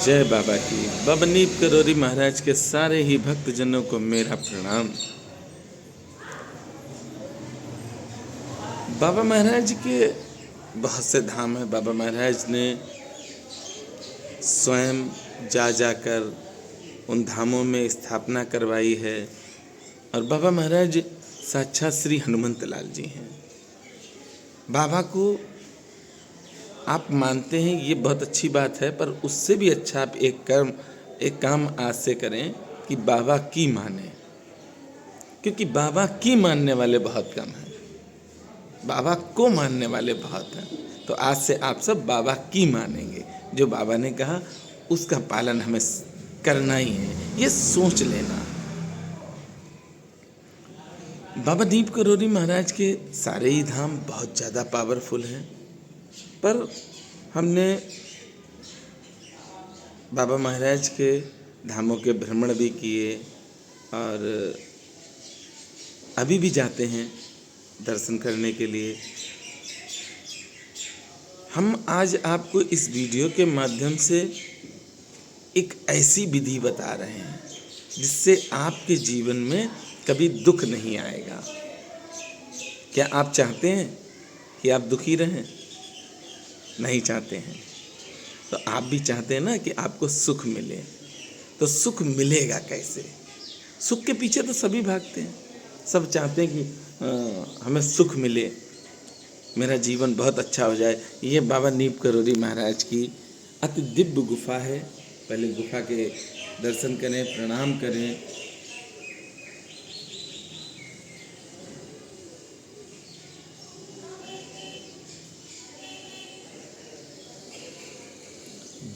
जय बाबा की। बाबा नीप करोरी महाराज के सारे ही भक्तजनों को मेरा प्रणाम। बाबा महाराज के बहुत से धाम हैं। बाबा महाराज ने स्वयं जा जाकर उन धामों में स्थापना करवाई है और बाबा महाराज साक्षात श्री हनुमंत लाल जी हैं। बाबा को आप मानते हैं, ये बहुत अच्छी बात है, पर उससे भी अच्छा आप एक काम आज से करें कि बाबा की माने, क्योंकि बाबा की मानने वाले बहुत कम हैं, बाबा को मानने वाले बहुत हैं। तो आज से आप सब बाबा की मानेंगे। जो बाबा ने कहा उसका पालन हमें करना ही है, ये सोच लेना। बाबा नीप करोरी महाराज के सारे ही धाम बहुत ज़्यादा पावरफुल हैं, पर हमने बाबा महाराज के धामों के भ्रमण भी किए और अभी भी जाते हैं दर्शन करने के लिए। हम आज आपको इस वीडियो के माध्यम से एक ऐसी विधि बता रहे हैं जिससे आपके जीवन में कभी दुख नहीं आएगा। क्या आप चाहते हैं कि आप दुखी रहें? नहीं चाहते हैं। तो आप भी चाहते हैं ना कि आपको सुख मिले। तो सुख मिलेगा कैसे? सुख के पीछे तो सभी भागते हैं, सब चाहते हैं कि हमें सुख मिले, मेरा जीवन बहुत अच्छा हो जाए। ये बाबा नीप करोरी महाराज की अति दिव्य गुफा है। पहले गुफा के दर्शन करें, प्रणाम करें।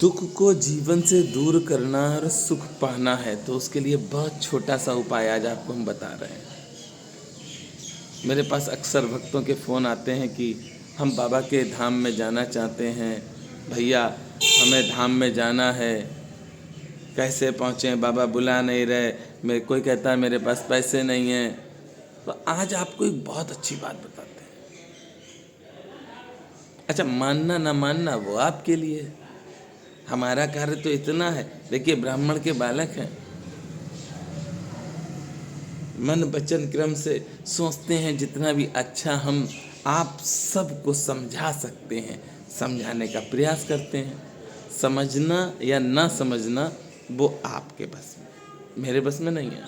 दुख को जीवन से दूर करना और सुख पाना है तो उसके लिए बहुत छोटा सा उपाय आज आपको हम बता रहे हैं। मेरे पास अक्सर भक्तों के फ़ोन आते हैं कि हम बाबा के धाम में जाना चाहते हैं, भैया हमें धाम में जाना है, कैसे पहुँचें? बाबा बुला नहीं रहे, कोई कहता है मेरे पास पैसे नहीं हैं। तो आज आपको एक बहुत अच्छी बात बताते हैं। अच्छा, मानना ना मानना वो आपके लिए है, हमारा कार्य तो इतना है। देखिए, ब्राह्मण के बालक हैं, मन वचन क्रम से सोचते हैं जितना भी अच्छा हम आप सबको समझा सकते हैं, समझाने का प्रयास करते हैं। समझना या ना समझना वो आपके बस में, मेरे बस में नहीं है।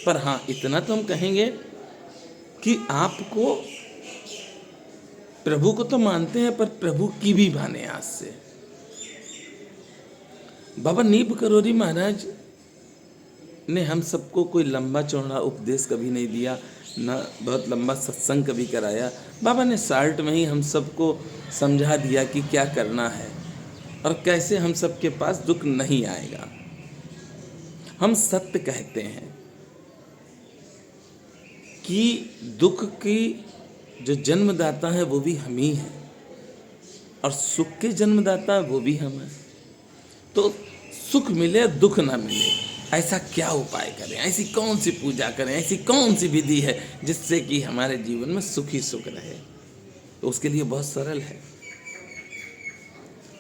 पर हाँ, इतना तो हम कहेंगे कि आपको प्रभु को तो मानते हैं, पर प्रभु की भी माने आज से। बाबा नीप करोरी महाराज ने हम सबको कोई लंबा चौड़ा उपदेश कभी नहीं दिया, ना बहुत लंबा सत्संग कभी कराया। बाबा ने शार्ट में ही हम सबको समझा दिया कि क्या करना है और कैसे हम सबके पास दुख नहीं आएगा। हम सत्य कहते हैं कि दुख की जो जन्मदाता है वो भी हम ही हैं और सुख के जन्मदाता वो भी हम हैं। तो सुख मिले दुख ना मिले, ऐसा क्या उपाय करें? ऐसी कौन सी पूजा करें? ऐसी कौन सी विधि है जिससे कि हमारे जीवन में सुख ही सुख रहे? तो उसके लिए बहुत सरल है।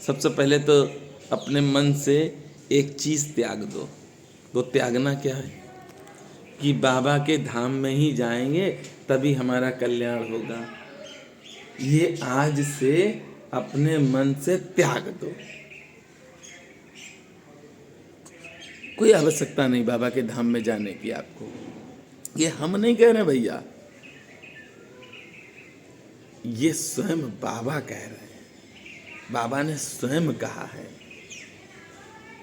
सबसे पहले तो अपने मन से एक चीज़ त्याग दो। वो त्यागना क्या है कि बाबा के धाम में ही जाएंगे तभी हमारा कल्याण होगा। ये आज से अपने मन से त्याग दो। कोई आवश्यकता नहीं बाबा के धाम में जाने की आपको। ये हम नहीं कह रहे भैया, ये स्वयं बाबा कह रहे हैं। बाबा ने स्वयं कहा है।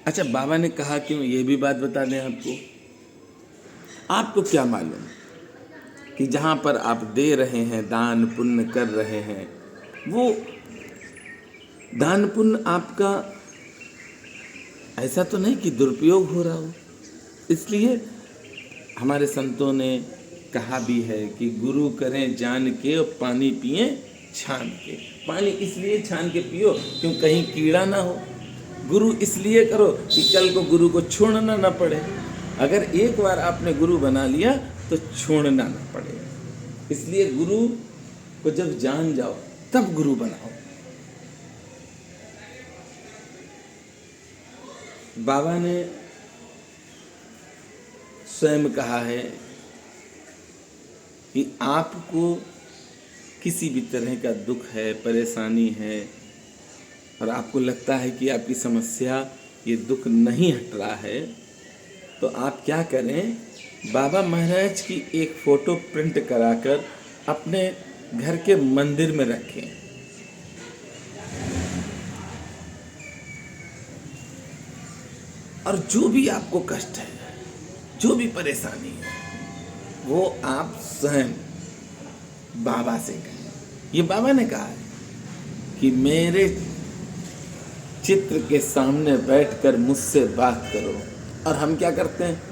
अच्छा, बाबा ने कहा क्यों, ये भी बात बता दें आपको। आपको क्या मालूम कि जहाँ पर आप दे रहे हैं, दान पुण्य कर रहे हैं, वो दान पुण्य आपका ऐसा तो नहीं कि दुरुपयोग हो रहा हो। इसलिए हमारे संतों ने कहा भी है कि गुरु करें जान के और पानी पिए छान के। पानी इसलिए छान के पियो क्यों कहीं कीड़ा ना हो। गुरु इसलिए करो कि कल को गुरु को छोड़ना ना पड़े। अगर एक बार आपने गुरु बना लिया तो छोड़ना ना पड़े। इसलिए गुरु को जब जान जाओ तब गुरु बनाओ। बाबा ने स्वयं कहा है कि आपको किसी भी तरह का दुख है, परेशानी है और आपको लगता है कि आपकी समस्या, ये दुख नहीं हट रहा है, तो आप क्या करें, बाबा महाराज की एक फ़ोटो प्रिंट कराकर अपने घर के मंदिर में रखें। और जो भी आपको कष्ट है, जो भी परेशानी है, वो आप स्वयं बाबा से कहें। ये बाबा ने कहा है कि मेरे चित्र के सामने बैठकर मुझसे बात करो। और हम क्या करते हैं,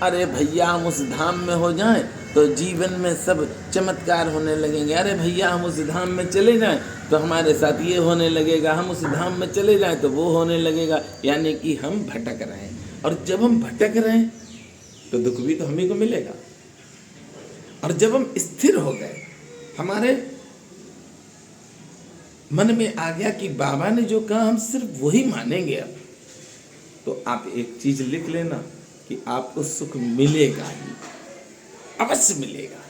अरे भैया हम उस धाम में हो जाएं तो जीवन में सब चमत्कार होने लगेंगे, अरे भैया हम उस धाम में चले जाएं तो हमारे साथ ये होने लगेगा, हम उस धाम में चले जाएं तो वो होने लगेगा। यानी कि हम भटक रहे हैं, और जब हम भटक रहे हैं तो दुख भी तो हमें को मिलेगा। और जब हम स्थिर हो गए, हमारे मन में आ गया कि बाबा ने जो कहा हम सिर्फ वही मानेंगे अब, तो आप एक चीज लिख लेना कि आपको सुख मिलेगा ही, अवश्य मिलेगा।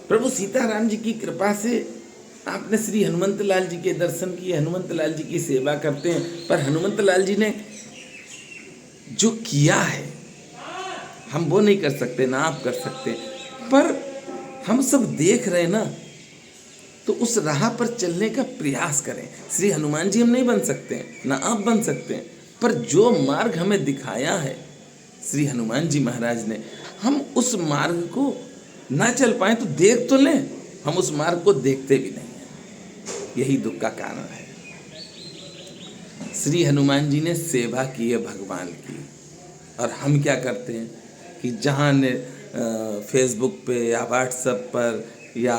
प्रभु सीताराम जी की कृपा से आपने श्री हनुमंत लाल जी के दर्शन किए, हनुमंत लाल जी की सेवा करते हैं, पर हनुमंत लाल जी ने जो किया है हम वो नहीं कर सकते, ना आप कर सकते, पर हम सब देख रहे हैं ना, तो उस राह पर चलने का प्रयास करें। श्री हनुमान जी हम नहीं बन सकते, ना आप बन सकते हैं, पर जो मार्ग हमें दिखाया है श्री हनुमान जी महाराज ने, हम उस मार्ग को ना चल पाए तो देख तो लें, हम उस मार्ग को देखते भी नहीं हैं। यही दुख का कारण है। श्री हनुमान जी ने सेवा की है भगवान की, और हम क्या करते हैं कि जहाँ ने फेसबुक पे या व्हाट्सएप पर या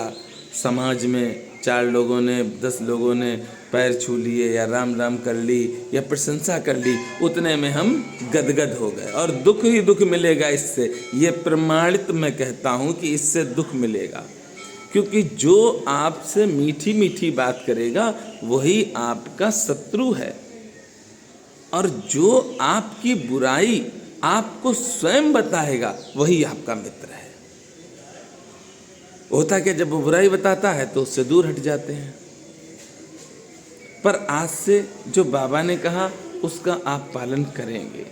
समाज में 4 लोगों ने 10 लोगों ने पैर छू लिए या राम राम कर ली या प्रशंसा कर ली, उतने में हम गदगद हो गए, और दुख ही दुख मिलेगा इससे। ये प्रमाणित मैं कहता हूँ कि इससे दुख मिलेगा, क्योंकि जो आपसे मीठी मीठी बात करेगा वही आपका शत्रु है, और जो आपकी बुराई आपको स्वयं बताएगा वही आपका मित्र है। होता क्या, जब वो बुराई बताता है तो उससे दूर हट जाते हैं। पर आज से जो बाबा ने कहा उसका आप पालन करेंगे।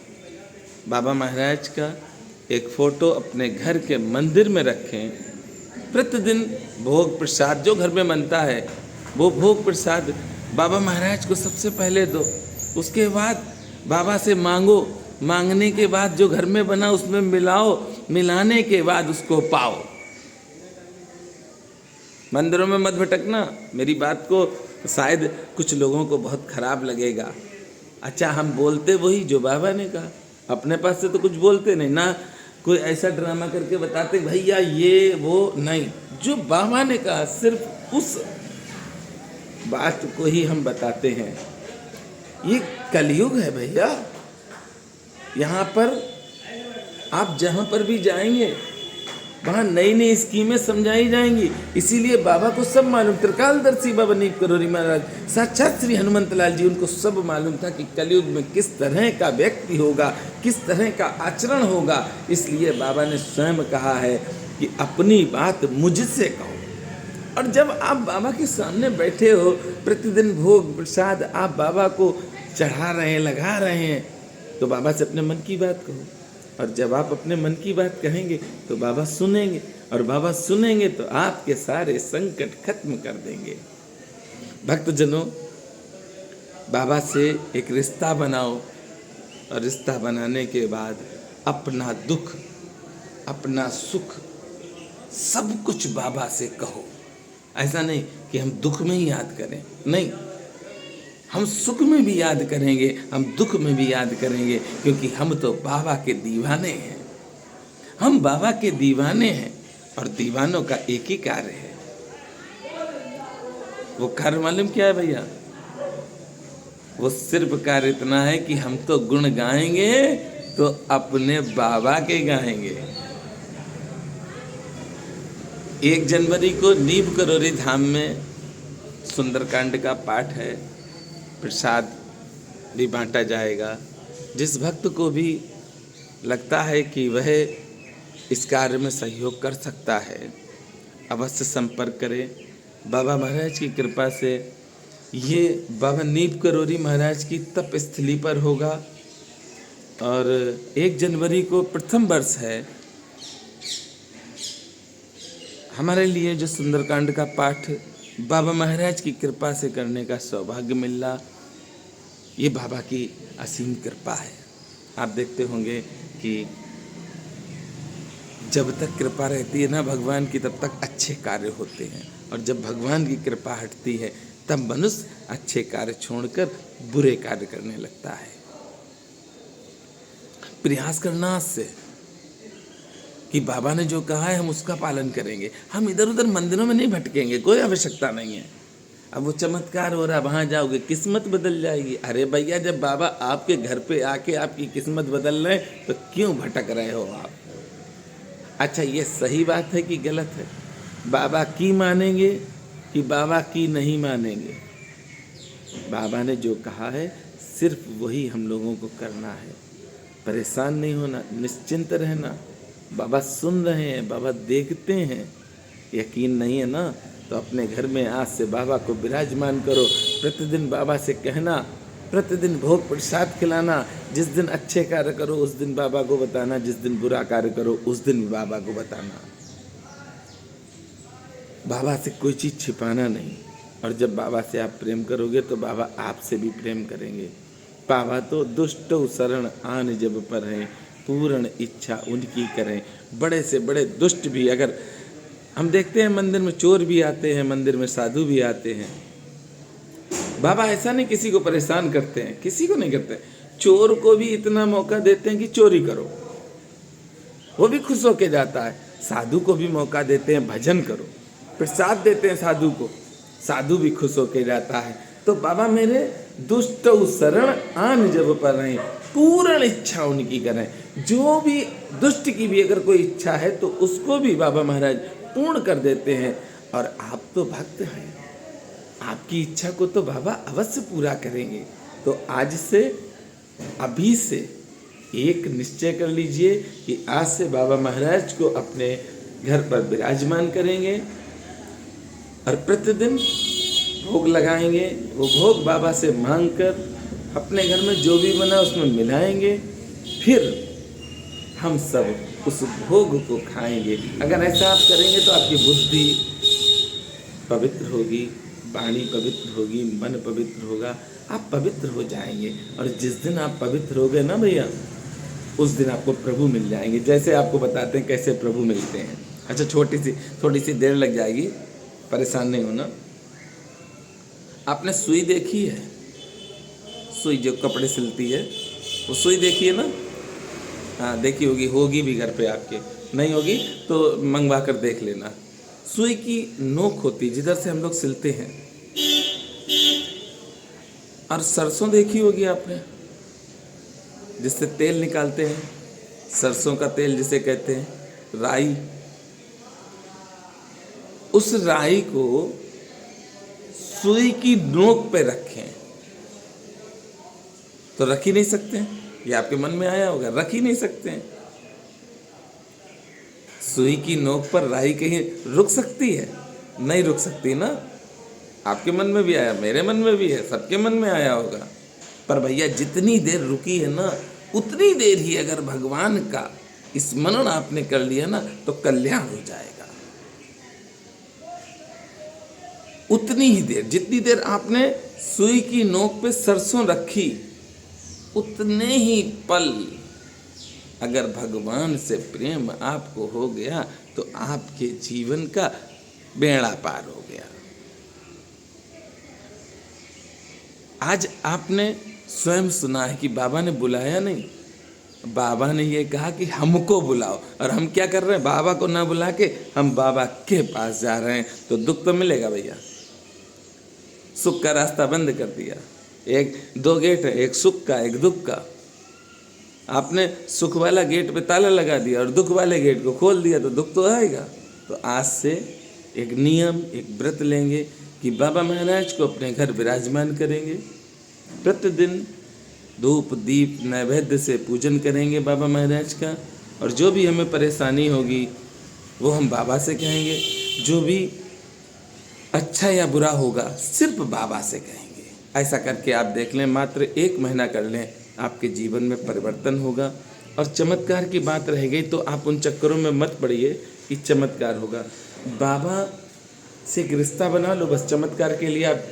बाबा महाराज का एक फोटो अपने घर के मंदिर में रखें। प्रतिदिन भोग प्रसाद जो घर में बनता है वो भोग प्रसाद बाबा महाराज को सबसे पहले दो, उसके बाद बाबा से मांगो, मांगने के बाद जो घर में बना उसमें मिलाओ, मिलाने के बाद उसको पाओ। मंदिरों में मत भटकना। मेरी बात को शायद कुछ लोगों को बहुत खराब लगेगा। अच्छा, हम बोलते वही जो बाबा ने कहा, अपने पास से तो कुछ बोलते नहीं, ना कोई ऐसा ड्रामा करके बताते भैया ये वो नहीं, जो बाबा ने कहा सिर्फ उस बात को ही हम बताते हैं। ये कलयुग है भैया, यहाँ पर आप जहाँ पर भी जाएंगे वहाँ नई नई स्कीमें समझाई जाएंगी। इसीलिए बाबा को सब मालूम, त्रिकालदर्शी बाबा नीप करोरी महाराज साक्षात श्री हनुमंत लाल जी, उनको सब मालूम था कि कलयुग में किस तरह का व्यक्ति होगा, किस तरह का आचरण होगा। इसलिए बाबा ने स्वयं कहा है कि अपनी बात मुझसे कहो। और जब आप बाबा के सामने बैठे हो, प्रतिदिन भोग प्रसाद आप बाबा को चढ़ा रहे हैं, लगा रहे हैं, तो बाबा से अपने मन की बात कहो। और जब आप अपने मन की बात कहेंगे तो बाबा सुनेंगे, और बाबा सुनेंगे तो आपके सारे संकट खत्म कर देंगे। भक्तजनों, बाबा से एक रिश्ता बनाओ, और रिश्ता बनाने के बाद अपना दुख, अपना सुख, सब कुछ बाबा से कहो। ऐसा नहीं कि हम दुख में ही याद करें, नहीं, हम सुख में भी याद करेंगे, हम दुख में भी याद करेंगे, क्योंकि हम तो बाबा के दीवाने हैं। हम बाबा के दीवाने हैं, और दीवानों का एक ही कार्य है। वो कार्य मालूम क्या है भैया? वो सिर्फ कार्य इतना है कि हम तो गुण गाएंगे तो अपने बाबा के गाएंगे। 1 जनवरी को नीम करोरी धाम में सुंदरकांड का पाठ है, प्रसाद भी बांटा जाएगा, जिस भक्त को भी लगता है कि वह इस कार्य में सहयोग कर सकता है, अवश्य संपर्क करें। बाबा महाराज की कृपा से ये बाबा नीप करोरी महाराज की तप स्थली पर होगा और 1 जनवरी को प्रथम वर्ष है। हमारे लिए जो सुंदरकांड का पाठ बाबा महाराज की कृपा से करने का सौभाग्य मिलना, ये बाबा की असीम कृपा है। आप देखते होंगे कि जब तक कृपा रहती है ना भगवान की, तब तक अच्छे कार्य होते हैं, और जब भगवान की कृपा हटती है तब मनुष्य अच्छे कार्य छोड़कर बुरे कार्य करने लगता है। प्रयास करना आज से कि बाबा ने जो कहा है हम उसका पालन करेंगे। हम इधर उधर मंदिरों में नहीं भटकेंगे, कोई आवश्यकता नहीं है। अब वो चमत्कार हो रहा, वहाँ जाओगे किस्मत बदल जाएगी। अरे भैया, जब बाबा आपके घर पे आके आपकी किस्मत बदल रहे हैं तो क्यों भटक रहे हो आप? अच्छा, ये सही बात है कि गलत है? बाबा की मानेंगे कि बाबा की नहीं मानेंगे? बाबा ने जो कहा है सिर्फ वही हम लोगों को करना है। परेशान नहीं होना, निश्चिंत रहना। बाबा सुन रहे हैं, बाबा देखते हैं। यकीन नहीं है ना, तो अपने घर में आज से बाबा को विराजमान करो। प्रतिदिन बाबा से कहना, प्रतिदिन भोग प्रसाद खिलाना। जिस दिन अच्छे कार्य करो उस दिन बाबा को बताना, जिस दिन बुरा कार्य करो उस दिन बाबा को बताना। बाबा से कोई चीज़ छिपाना नहीं। और जब बाबा से आप प्रेम करोगे तो बाबा आपसे भी प्रेम करेंगे। बाबा तो दुष्ट शरण आन जब पर है, पूर्ण इच्छा उनकी करें। बड़े से बड़े दुष्ट भी, अगर हम देखते हैं मंदिर में चोर भी आते हैं, मंदिर में साधु भी आते हैं। बाबा ऐसा नहीं किसी को परेशान करते हैं, किसी को नहीं करते। चोर को भी इतना मौका देते हैं कि चोरी करो, वो भी खुश होके जाता है। साधु को भी मौका देते हैं, भजन करो, प्रसाद देते हैं साधु को, साधु भी खुश होके जाता है। तो बाबा मेरे दुष्ट शरण आन जब पर रहें, पूर्ण इच्छा उनकी करें। जो भी दुष्ट की भी अगर कोई इच्छा है तो उसको भी बाबा महाराज पूर्ण कर देते हैं। और आप तो भक्त हैं, आपकी इच्छा को तो बाबा अवश्य पूरा करेंगे। तो आज से, अभी से एक निश्चय कर लीजिए कि आज से बाबा महाराज को अपने घर पर विराजमान करेंगे और प्रतिदिन भोग लगाएंगे। वो भोग बाबा से मांगकर अपने घर में जो भी बना उसमें मिलाएंगे, फिर हम सब उस भोग को खाएंगे। अगर ऐसा आप करेंगे तो आपकी बुद्धि पवित्र होगी, वाणी पवित्र होगी, मन पवित्र होगा, आप पवित्र हो जाएंगे। और जिस दिन आप पवित्र हो गए ना भैया, उस दिन आपको प्रभु मिल जाएंगे। जैसे आपको बताते हैं कैसे प्रभु मिलते हैं। अच्छा, थोड़ी सी देर लग जाएगी, परेशान नहीं होना। आपने सुई देखी है? सुई जो कपड़े सिलती है, वो सुई देखी है ना? हाँ, देखी होगी, होगी भी घर पे आपके। नहीं होगी तो मंगवा कर देख लेना। सुई की नोक होती जिधर से हम लोग सिलते हैं। और सरसों देखी होगी आपने, जिससे तेल निकालते हैं, सरसों का तेल जिसे कहते हैं, राई। उस राई को सुई की नोक पे रखें तो रख ही नहीं सकते हैं। ये आपके मन में आया होगा, रख ही नहीं सकते हैं। सुई की नोक पर राई कहीं रुक सकती है? नहीं रुक सकती ना। आपके मन में भी आया, मेरे मन में भी है, सबके मन में आया होगा। पर भैया जितनी देर रुकी है ना, उतनी देर ही अगर भगवान का स्मरण आपने कर लिया ना तो कल्याण हो जाएगा। उतनी ही देर, जितनी देर आपने सुई की नोक पे सरसों रखी, उतने ही पल अगर भगवान से प्रेम आपको हो गया तो आपके जीवन का बेड़ा पार हो गया। आज आपने स्वयं सुना है कि बाबा ने बुलाया नहीं, बाबा ने ये कहा कि हमको बुलाओ। और हम क्या कर रहे हैं? बाबा को ना बुला के हम बाबा के पास जा रहे हैं। तो दुख तो मिलेगा भैया। सुख का रास्ता बंद कर दिया। दो गेट है, एक सुख का, एक दुख का। आपने सुख वाला गेट पे ताला लगा दिया और दुख वाले गेट को खोल दिया तो दुख तो आएगा। तो आज से एक नियम, एक व्रत लेंगे कि बाबा महाराज को अपने घर विराजमान करेंगे। प्रतिदिन धूप दीप नैवेद्य से पूजन करेंगे बाबा महाराज का, और जो भी हमें परेशानी होगी वो हम बाबा से कहेंगे, जो भी अच्छा या बुरा होगा सिर्फ बाबा से कहेंगे। ऐसा करके आप देख लें, मात्र 1 महीना कर लें, आपके जीवन में परिवर्तन होगा। और चमत्कार की बात रह गई तो आप उन चक्करों में मत पड़िए कि चमत्कार होगा। बाबा से एक रिश्ता बना लो, बस चमत्कार के लिए आप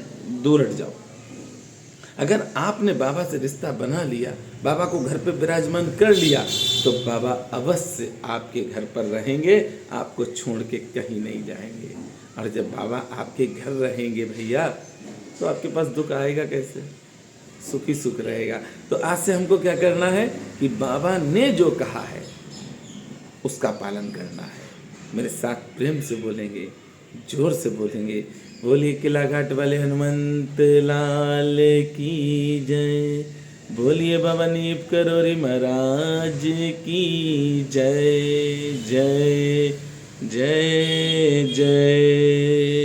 दूर हट जाओ। अगर आपने बाबा से रिश्ता बना लिया, बाबा को घर पे विराजमान कर लिया, तो बाबा अवश्य आपके घर पर रहेंगे, आपको छोड़ के कहीं नहीं जाएंगे। और जब बाबा आपके घर रहेंगे भैया, तो आपके पास दुख आएगा कैसे? सुखी सुख रहेगा। तो आज से हमको क्या करना है कि बाबा ने जो कहा है उसका पालन करना है। मेरे साथ प्रेम से बोलेंगे, जोर से बोलेंगे, बोलिए किला घाट वाले हनुमंत लाल की जय, बोलिए बाबा नीप करोरी महाराज की जय जय जय जय।